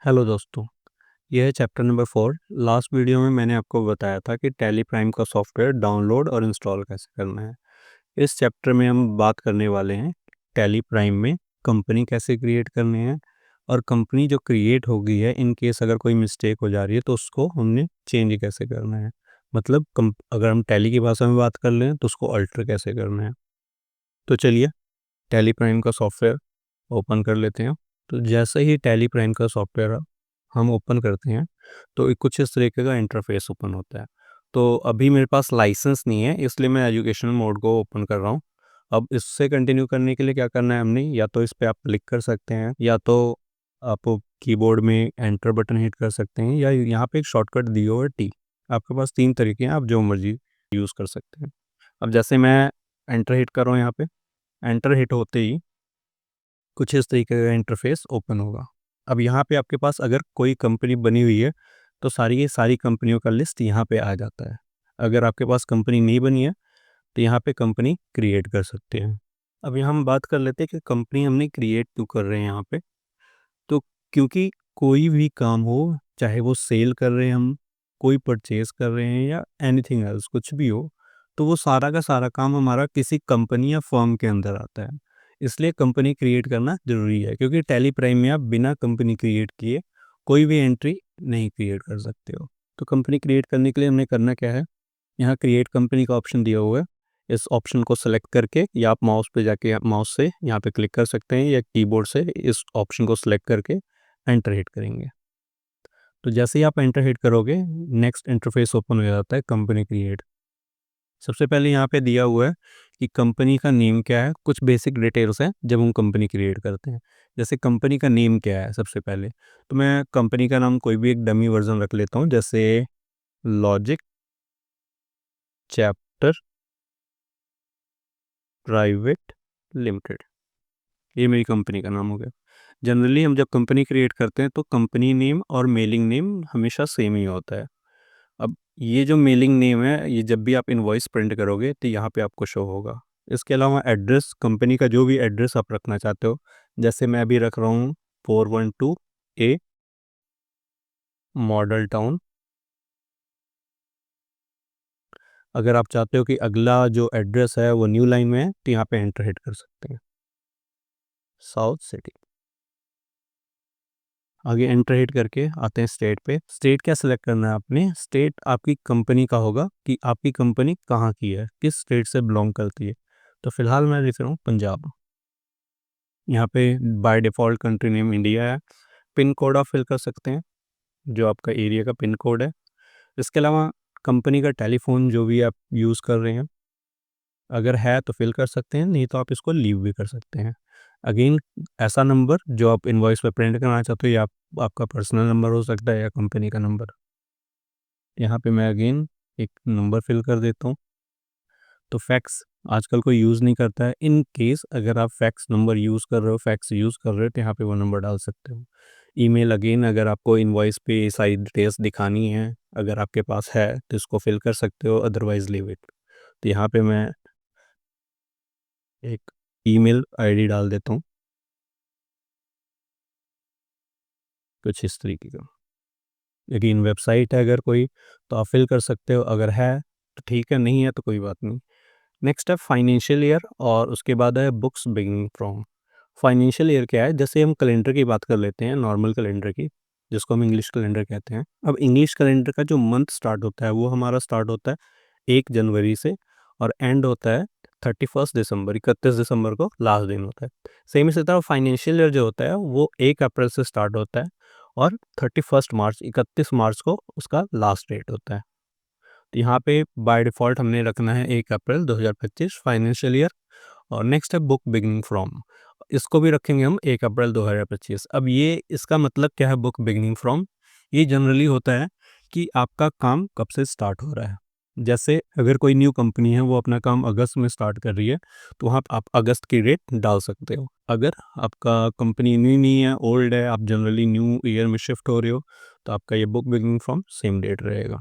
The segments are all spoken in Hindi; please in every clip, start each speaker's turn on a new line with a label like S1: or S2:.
S1: हेलो दोस्तों, यह है चैप्टर नंबर 4। लास्ट वीडियो में मैंने आपको बताया था कि टैली प्राइम का सॉफ्टवेयर डाउनलोड और इंस्टॉल कैसे करना है। इस चैप्टर में हम बात करने वाले हैं टैली प्राइम में कंपनी कैसे क्रिएट करनी है और कंपनी जो क्रिएट हो गई है इन केस अगर कोई मिस्टेक हो जा रही है तो उसको हमने चेंज कैसे करना है। मतलब अगर हम टैली की भाषा में बात कर लें तो उसको अल्टर कैसे करना है। तो चलिए टैली प्राइम का सॉफ्टवेयर ओपन कर लेते हैं। तो जैसे ही टैली प्राइम का सॉफ्टवेयर हम ओपन करते हैं तो कुछ इस तरीके का इंटरफेस ओपन होता है। तो अभी मेरे पास लाइसेंस नहीं है इसलिए मैं एजुकेशनल मोड को ओपन कर रहा हूँ। अब इससे कंटिन्यू करने के लिए क्या करना है हमने, या तो इस पर आप क्लिक कर सकते हैं या तो आप कीबोर्ड में एंटर बटन हिट कर सकते हैं या यहाँ पे एक शॉर्टकट दिया हुआ है टी। आपके पास 3 तरीके हैं, आप जो मर्जी यूज़ कर सकते हैं। अब जैसे मैं एंटर हिट कर रहा हूँ, यहाँ पे एंटर हिट होते ही कुछ इस तरीके का इंटरफेस ओपन होगा। अब यहाँ पे आपके पास अगर कोई कंपनी बनी हुई है तो सारी की सारी कंपनियों का लिस्ट यहाँ पे आ जाता है। अगर आपके पास कंपनी नहीं बनी है तो यहाँ पे कंपनी क्रिएट कर सकते हैं। अब यहाँ हम बात कर लेते हैं कि कंपनी हमने क्रिएट क्यों कर रहे हैं यहाँ पे। तो क्योंकि कोई भी काम हो, चाहे वो सेल कर रहे हैं हम, कोई परचेज कर रहे हैं या एनीथिंग एल्स कुछ भी हो, तो वो सारा का सारा काम हमारा किसी कंपनी या फर्म के अंदर आता है। इसलिए कंपनी क्रिएट करना ज़रूरी है, क्योंकि टैली प्राइम में आप बिना कंपनी क्रिएट किए कोई भी एंट्री नहीं क्रिएट कर सकते हो। तो कंपनी क्रिएट करने के लिए हमने करना क्या है, यहाँ क्रिएट कंपनी का ऑप्शन दिया हुआ है। इस ऑप्शन को सेलेक्ट करके या आप माउस पे जाके माउस से यहाँ पे क्लिक कर सकते हैं या कीबोर्ड से इस ऑप्शन को सेलेक्ट करके एंटर हिट करेंगे। तो जैसे ही आप एंटर हिट करोगे नेक्स्ट इंटरफेस ओपन हो जाता है कंपनी क्रिएट। सबसे पहले यहाँ पे दिया हुआ है कि कंपनी का नेम क्या है, कुछ बेसिक डिटेल्स हैं जब हम कंपनी क्रिएट करते हैं। जैसे कंपनी का नेम क्या है सबसे पहले, तो मैं कंपनी का नाम कोई भी एक डमी वर्जन रख लेता हूँ, जैसे लॉजिक चैप्टर प्राइवेट लिमिटेड। ये मेरी कंपनी का नाम हो गया। जनरली हम जब कंपनी क्रिएट करते हैं तो कंपनी नेम और मेलिंग नेम हमेशा सेम ही होता है। अब ये जो मेलिंग नेम है ये जब भी आप इनवॉइस प्रिंट करोगे तो यहाँ पे आपको शो होगा। इसके अलावा एड्रेस, कंपनी का जो भी एड्रेस आप रखना चाहते हो, जैसे मैं अभी रख रहा हूँ 412 ए मॉडल टाउन। अगर आप चाहते हो कि अगला जो एड्रेस है वो न्यू लाइन में है तो यहाँ पे एंटर हिट कर सकते हैं, साउथ सिटी। आगे एंटर हिट करके आते हैं स्टेट पे। स्टेट क्या सिलेक्ट करना है आपने, स्टेट आपकी कंपनी का होगा कि आपकी कंपनी कहाँ की है, किस स्टेट से बिलोंग करती है। तो फिलहाल मैं लिख रहा हूँ पंजाब। यहाँ पे by default country name India है। पिन कोड आप फिल कर सकते हैं, जो आपका एरिया का पिन कोड है। इसके अलावा कंपनी का टेलीफोन जो भी आप यूज़ कर रहे हैं, अगर है तो फिल कर सकते हैं, नहीं तो आप इसको लीव भी कर सकते हैं। अगेन ऐसा नंबर जो आप इनवॉइस पे प्रिंट करना चाहते हो, या आपका पर्सनल नंबर हो सकता है या कंपनी का नंबर। यहाँ पे मैं अगेन एक नंबर फिल कर देता हूँ। तो फैक्स आजकल कोई यूज़ नहीं करता है। इन केस अगर आप फैक्स नंबर यूज़ कर रहे हो, फैक्स यूज़ कर रहे हो, तो यहाँ पे वो नंबर डाल सकते हो। ईमेल अगेन अगर आपको इनवॉइस पे सारी डिटेल्स दिखानी है, अगर आपके पास है तो इसको फिल कर सकते हो, अदरवाइज़ लीव इट। तो यहाँ पे मैं एक ईमेल आईडी डाल देता हूँ, कुछ इस तरीके का। अगेन वेबसाइट है अगर कोई तो आप फिल कर सकते हो, अगर है तो ठीक है, नहीं है तो कोई बात नहीं। नेक्स्ट है फाइनेंशियल ईयर और उसके बाद है books beginning from. Financial year क्या है, जैसे हम कैलेंडर की बात कर लेते हैं, नॉर्मल कैलेंडर की, जिसको हम इंग्लिश कैलेंडर कहते हैं। अब इंग्लिश कैलेंडर का जो मंथ स्टार्ट होता है वो हमारा स्टार्ट होता है 1 जनवरी से और एंड होता है 31 दिसंबर, 31 दिसंबर को लास्ट दिन होता है। सेम इसी तरह फाइनेंशियल ईयर जो होता है वो 1 अप्रैल से स्टार्ट होता है और 31 मार्च, 31 मार्च को उसका लास्ट डेट होता है। तो यहाँ पे बाय डिफ़ॉल्ट हमने रखना है 1 अप्रैल 2025 फाइनेंशियल ईयर। और नेक्स्ट है बुक बिगिनिंग फ्रॉम, इसको भी रखेंगे हम 1 अप्रैल 2025। अब ये इसका मतलब क्या है बुक बिगिनिंग फ्रॉम, ये जनरली होता है कि आपका काम कब से स्टार्ट हो रहा है। जैसे अगर कोई न्यू कंपनी है वो अपना काम अगस्त में स्टार्ट कर रही है तो वहाँ आप अगस्त की डेट डाल सकते हो। अगर आपका कंपनी न्यू नहीं है, ओल्ड है, आप जनरली न्यू ईयर में शिफ्ट हो रहे हो, तो आपका ये book beginning from same date रहेगा।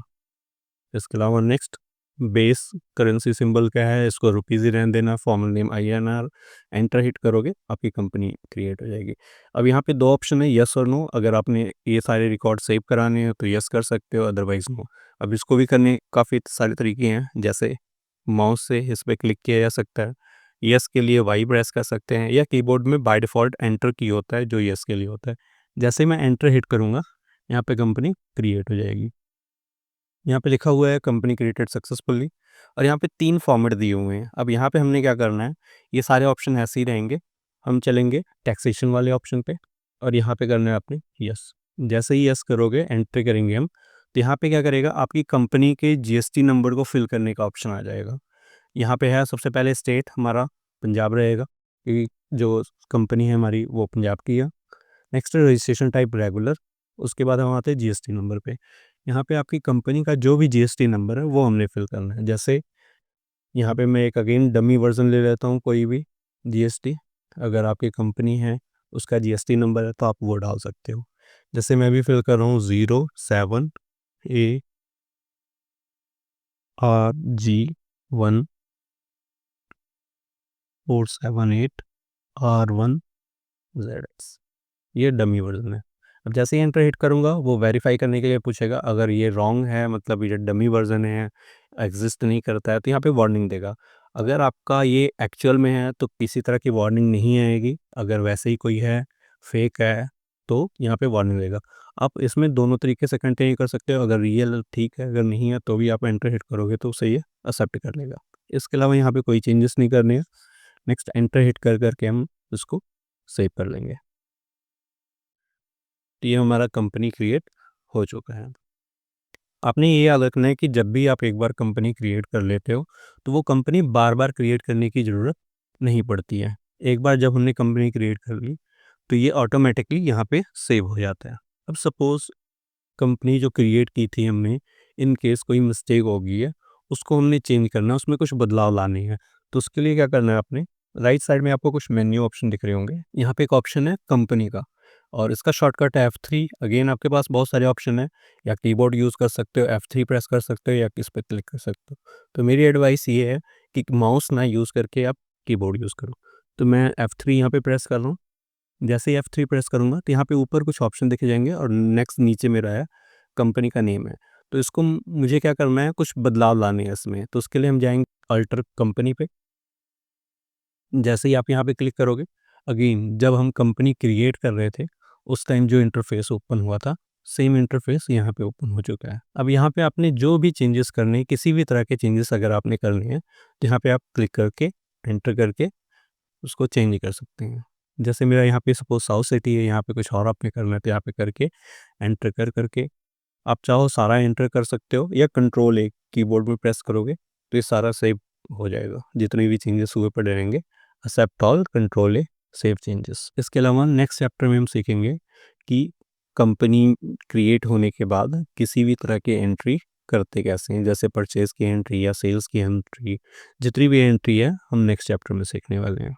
S1: इसके अलावा नेक्स्ट बेस करेंसी सिंबल क्या है, इसको रुपीज़ ही रहने देना, formal name INR, enter hit करोगे आपकी कंपनी क्रिएट हो जाएगी। अब यहाँ पे 2 ऑप्शन है, येस और नो। अगर आपने ये सारे रिकॉर्ड सेव कराने हैं तो येस कर सकते हो, अदरवाइज़ नो। अब इसको भी करने काफ़ी सारे तरीके हैं, जैसे माउस से इस पे क्लिक किया जा सकता है, येस के लिए वाई प्रेस कर सकते हैं, या कीबोर्ड में बाय डिफ़ॉल्ट एंटर की होता है जो येस के लिए होता है। जैसे मैं एंटर हिट करूँगा, यहाँ पे कंपनी क्रिएट हो जाएगी। यहाँ पे लिखा हुआ है कंपनी क्रिएटेड सक्सेसफुली, और यहाँ पे 3 फॉर्मेट दिए हुए हैं। अब यहाँ पे हमने क्या करना है, ये सारे ऑप्शन ऐसे ही रहेंगे, हम चलेंगे टैक्सेशन वाले ऑप्शन पे और यहाँ पे करना है आपने यस। जैसे ही यस करोगे, एंटर करेंगे हम, तो यहाँ पे क्या करेगा, आपकी कंपनी के जीएसटी नंबर को फिल करने का ऑप्शन आ जाएगा। यहाँ पे है सबसे पहले स्टेट हमारा पंजाब रहेगा, क्योंकि जो कंपनी है हमारी वो पंजाब की है। नेक्स्ट रजिस्ट्रेशन टाइप रेगुलर, उसके बाद हम आते हैं जीएसटी नंबर पे। यहाँ पे आपकी कंपनी का जो भी जीएसटी नंबर है वो हमने फिल करना है। जैसे यहाँ पे मैं एक अगेन डमी वर्जन ले लेता हूँ, कोई भी जीएसटी, अगर आपकी कंपनी है उसका जीएसटी नंबर है तो आप वो डाल सकते हो। जैसे मैं भी फिल कर रहा हूँ 07ARG1478R1ZX, ये डमी वर्जन है। अब जैसे ही एंटर हिट करूँगा, वो वेरीफाई करने के लिए पूछेगा, अगर ये रॉन्ग है, मतलब ये डमी वर्जन है, एग्जिस्ट नहीं करता है, तो यहाँ पे वार्निंग देगा। अगर आपका ये एक्चुअल में है तो किसी तरह की वार्निंग नहीं आएगी, अगर वैसे ही कोई है, फेक है, तो यहाँ पे वार्निंग देगा। आप इसमें दोनों तरीके से कंटिन्यू कर सकते हो, अगर रियल ठीक है, अगर नहीं है तो भी आप एंटर हिट करोगे तो उसे ये एक्सेप्ट कर लेगा। इसके अलावा यहाँ पे कोई चेंजेस नहीं करने हैं। नेक्स्ट एंटर हिट कर करके हम इसको सेव कर लेंगे। तो ये हमारा कंपनी क्रिएट हो चुका है। आपने ये याद रखना है कि जब भी आप एक बार कंपनी क्रिएट कर लेते हो, तो वो कंपनी बार-बार क्रिएट करने की ज़रूरत नहीं पड़ती है। एक बार जब हमने कंपनी क्रिएट कर ली, तो ये ऑटोमैटिकली यहाँ पे सेव हो जाता है। अब सपोज़ कंपनी जो क्रिएट की थी हमने, इन केस कोई मिस्टेक हो गई है, उसको हमने चेंज करना है, उसमें कुछ बदलाव लाने हैं। तो उसके लिए क्या करना है आपने, राइट साइड में आपको कुछ मेन्यू ऑप्शन दिख रहे होंगे। यहाँ पे एक ऑप्शन है कंपनी का, और इसका शॉर्टकट है F3। अगेन आपके पास बहुत सारे ऑप्शन हैं, या कीबोर्ड यूज़ कर सकते हो, F3 प्रेस कर सकते हो, या किस पे क्लिक कर सकते हो। तो मेरी एडवाइस ये है कि माउस ना यूज़ करके आप कीबोर्ड यूज़ करो। तो मैं F3 यहाँ पे प्रेस कर रहा हूँ। जैसे ही F3 प्रेस करूँगा तो यहाँ पे ऊपर कुछ ऑप्शन दिखे जाएंगे, और नेक्स्ट नीचे मेरा है कंपनी का नेम है। तो इसको मुझे क्या करना है, कुछ बदलाव लाने हैं इसमें। तो उसके लिए हम जाएंगे अल्टर कंपनी पे। जैसे ही आप यहाँ पे क्लिक करोगे, अगेन जब हम कंपनी क्रिएट कर रहे थे उस टाइम जो इंटरफेस ओपन हुआ था, सेम इंटरफेस यहाँ पे ओपन हो चुका है। अब यहाँ पे आपने जो भी चेंजेस करने हैं, किसी भी तरह के चेंजेस अगर आपने करने हैं, तो यहाँ पे आप क्लिक करके एंटर करके उसको चेंज कर सकते हैं। जैसे मेरा यहाँ पे सपोज़ साउथ सिटी है, यहाँ पे कुछ और आपने करना है, तो यहाँ पे करके एंटर कर करके आप चाहो सारा एंटर कर सकते हो, या कंट्रोल A कीबोर्ड में प्रेस करोगे तो ये सारा सेव हो जाएगा। जितने भी चेंजेस हुए पड़े रहेंगे, except all, control A, save changes. इसके अलावा नेक्स्ट चैप्टर में हम सीखेंगे कि कंपनी क्रिएट होने के बाद किसी भी तरह की एंट्री करते कैसे हैं, जैसे परचेज़ की एंट्री या सेल्स की एंट्री, जितनी भी एंट्री है हम नेक्स्ट चैप्टर में सीखने वाले हैं।